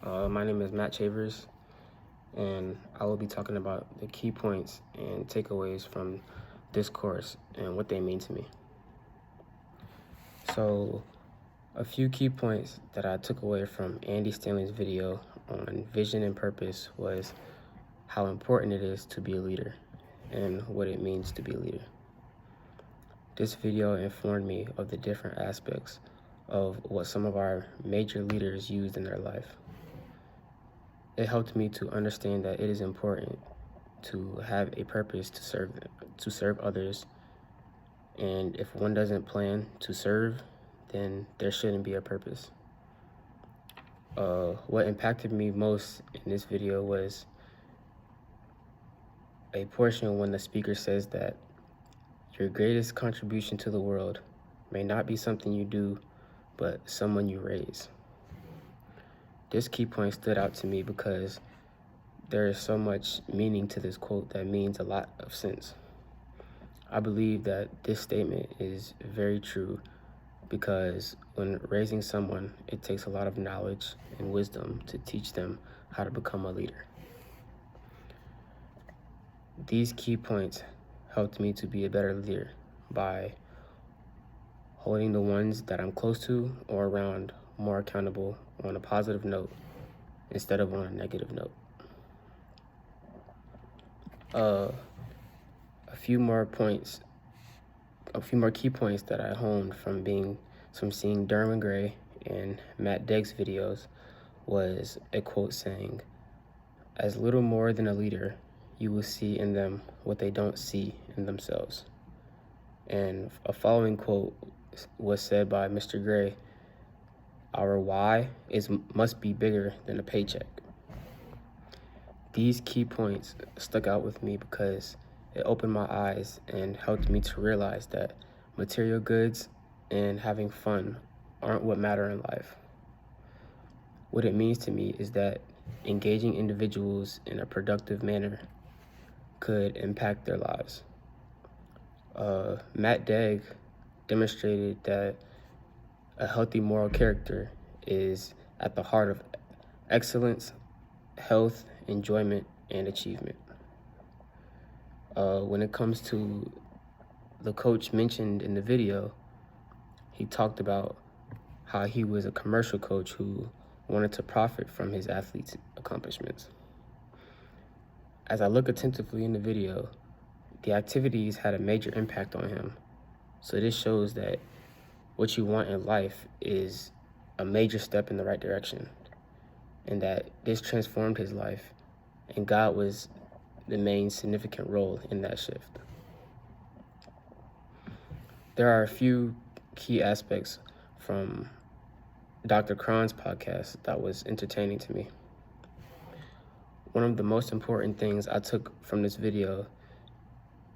My name is Matt Chavers, and I will be talking about the key points and takeaways from this course and what they mean to me. So, a few key points that I took away from Andy Stanley's video on vision and purpose was how important it is to be a leader and what it means to be a leader. This video informed me of the different aspects of what some of our major leaders used in their life. It helped me to understand that it is important to have a purpose to serve others. And if one doesn't plan to serve, then there shouldn't be a purpose. What impacted me most in this video was a portion when the speaker says that your greatest contribution to the world may not be something you do, but someone you raise. This key point stood out to me because there is so much meaning to this quote that means a lot of sense. I believe that this statement is very true because when raising someone, it takes a lot of knowledge and wisdom to teach them how to become a leader. These key points helped me to be a better leader by holding the ones that I'm close to or around more accountable on a positive note instead of on a negative note. A few more key points that I honed from seeing Derwin Gray and Matt Degg's videos was a quote saying, "As little more than a leader, you will see in them what they don't see in themselves." And a following quote was said by Mr. Gray, "Our why must be bigger than a paycheck." These key points stuck out with me because it opened my eyes and helped me to realize that material goods and having fun aren't what matter in life. What it means to me is that engaging individuals in a productive manner could impact their lives. Matt Degg demonstrated that a healthy moral character is at the heart of excellence, health, enjoyment, and achievement. When it comes to the coach mentioned in the video, he talked about how he was a commercial coach who wanted to profit from his athletes' accomplishments. As I look attentively in the video, the activities had a major impact on him. So this shows that what you want in life is a major step in the right direction, and that this transformed his life, and God was the main significant role in that shift. There are a few key aspects from Dr. Cron's podcast that was entertaining to me. One of the most important things I took from this video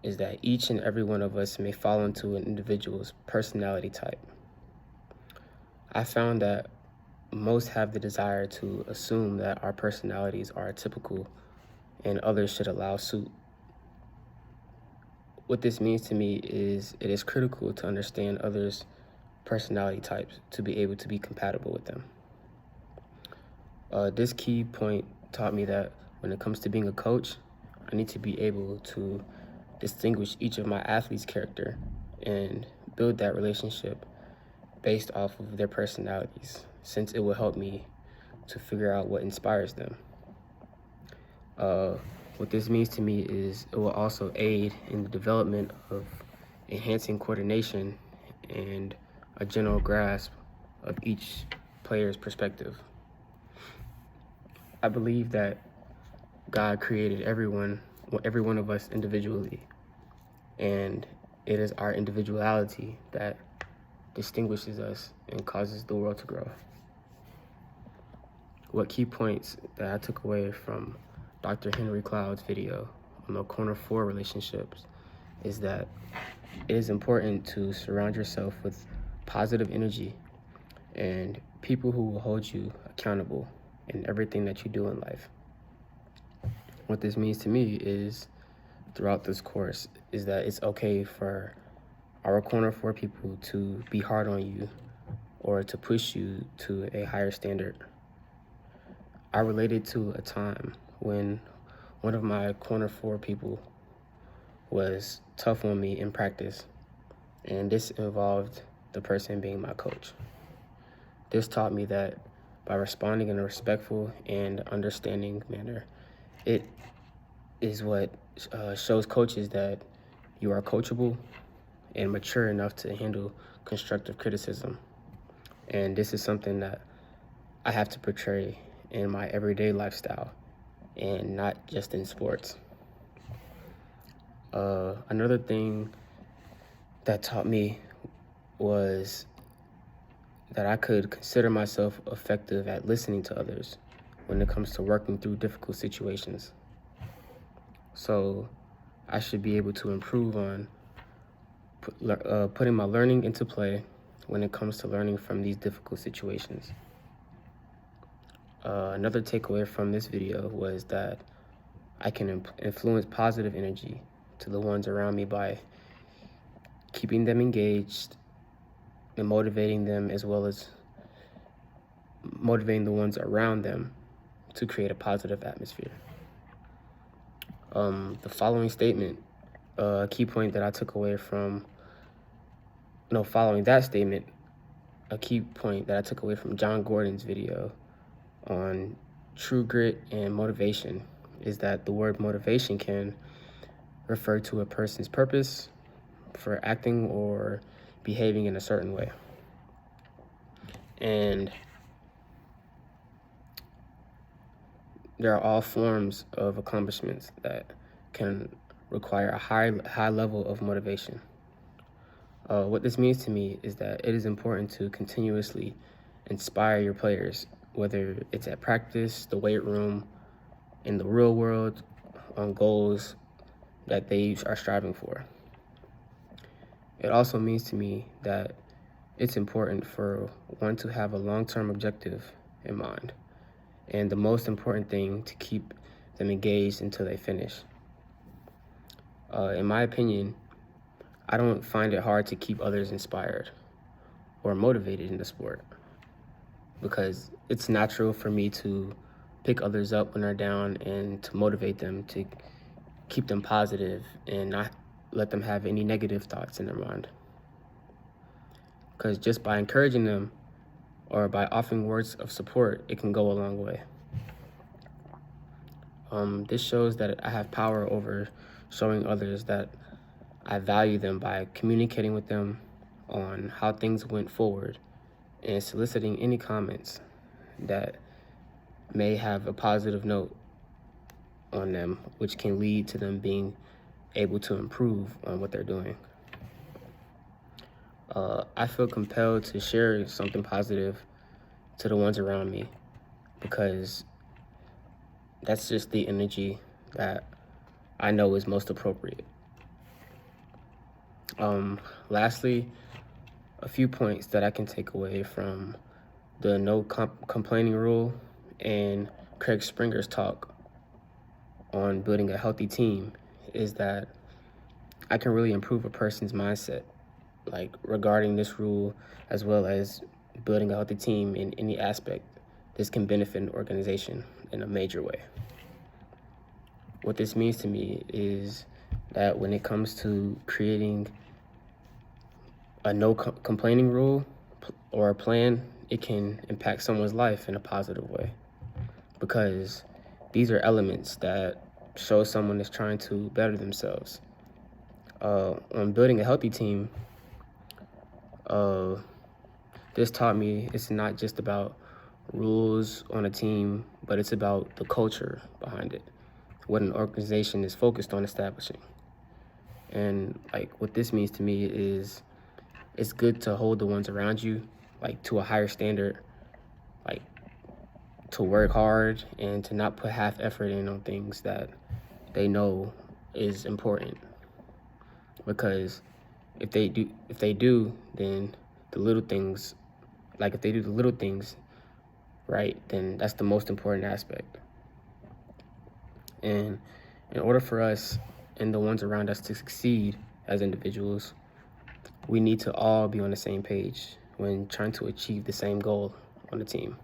is that each and every one of us may fall into an individual's personality type. I found that most have the desire to assume that our personalities are typical and others should allow suit. What this means to me is it is critical to understand others' personality types to be able to be compatible with them. This key point taught me that when it comes to being a coach, I need to be able to distinguish each of my athletes' character and build that relationship based off of their personalities, since it will help me to figure out what inspires them. What this means to me is it will also aid in the development of enhancing coordination and a general grasp of each player's perspective. I believe that God created every one of us individually, and it is our individuality that distinguishes us and causes the world to grow. What key points that I took away from Dr. Henry Cloud's video on the Corner 4 relationships is that it is important to surround yourself with positive energy and people who will hold you accountable in everything that you do in life. What this means to me is, throughout this course, is that it's okay for our Corner 4 people to be hard on you or to push you to a higher standard. I related to a time when one of my corner four people was tough on me in practice, and this involved the person being my coach. This taught me that by responding in a respectful and understanding manner, it is what shows coaches that you are coachable and mature enough to handle constructive criticism. And this is something that I have to portray in my everyday lifestyle and not just in sports. Another thing that taught me was that I could consider myself effective at listening to others when it comes to working through difficult situations. So I should be able to improve on putting my learning into play when it comes to learning from these difficult situations. Another takeaway from this video was that I can influence positive energy to the ones around me by keeping them engaged and motivating them, as well as motivating the ones around them to create a positive atmosphere. The following statement, a key point that I took away from, following that statement, a key point that I took away from John Gordon's video on true grit and motivation is that the word motivation can refer to a person's purpose for acting or behaving in a certain way. And there are all forms of accomplishments that can require a high level of motivation. What this means to me is that it is important to continuously inspire your players, whether it's at practice, the weight room, in the real world, on goals that they are striving for. It also means to me that it's important for one to have a long-term objective in mind, and the most important thing, to keep them engaged until they finish. In my opinion, I don't find it hard to keep others inspired or motivated in the sport, because it's natural for me to pick others up when they're down and to motivate them, to keep them positive and not let them have any negative thoughts in their mind. Because just by encouraging them or by offering words of support, it can go a long way. This shows that I have power over showing others that I value them by communicating with them on how things went forward and soliciting any comments that may have a positive note on them, which can lead to them being able to improve on what they're doing. I feel compelled to share something positive to the ones around me, because that's just the energy that I know is most appropriate. Lastly, a few points that I can take away from the no complaining rule and Craig Springer's talk on building a healthy team is that I can really improve a person's mindset, like regarding this rule, as well as building a healthy team in any aspect. This can benefit an organization in a major way. What this means to me is that when it comes to creating a no complaining rule or a plan, it can impact someone's life in a positive way, because these are elements that show someone is trying to better themselves. On building a healthy team, this taught me it's not just about rules on a team, but it's about the culture behind it, what an organization is focused on establishing. And what this means to me is it's good to hold the ones around you to a higher standard, to work hard and to not put half effort in on things that they know is important. Because if they do, then the little things, if they do the little things right, then that's the most important aspect. And in order for us and the ones around us to succeed as individuals, we need to all be on the same page when trying to achieve the same goal on the team.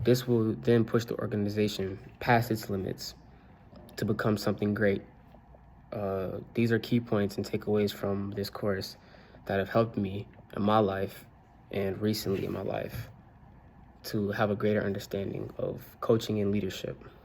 This will then push the organization past its limits to become something great. These are key points and takeaways from this course that have helped me in my life and recently in my life to have a greater understanding of coaching and leadership.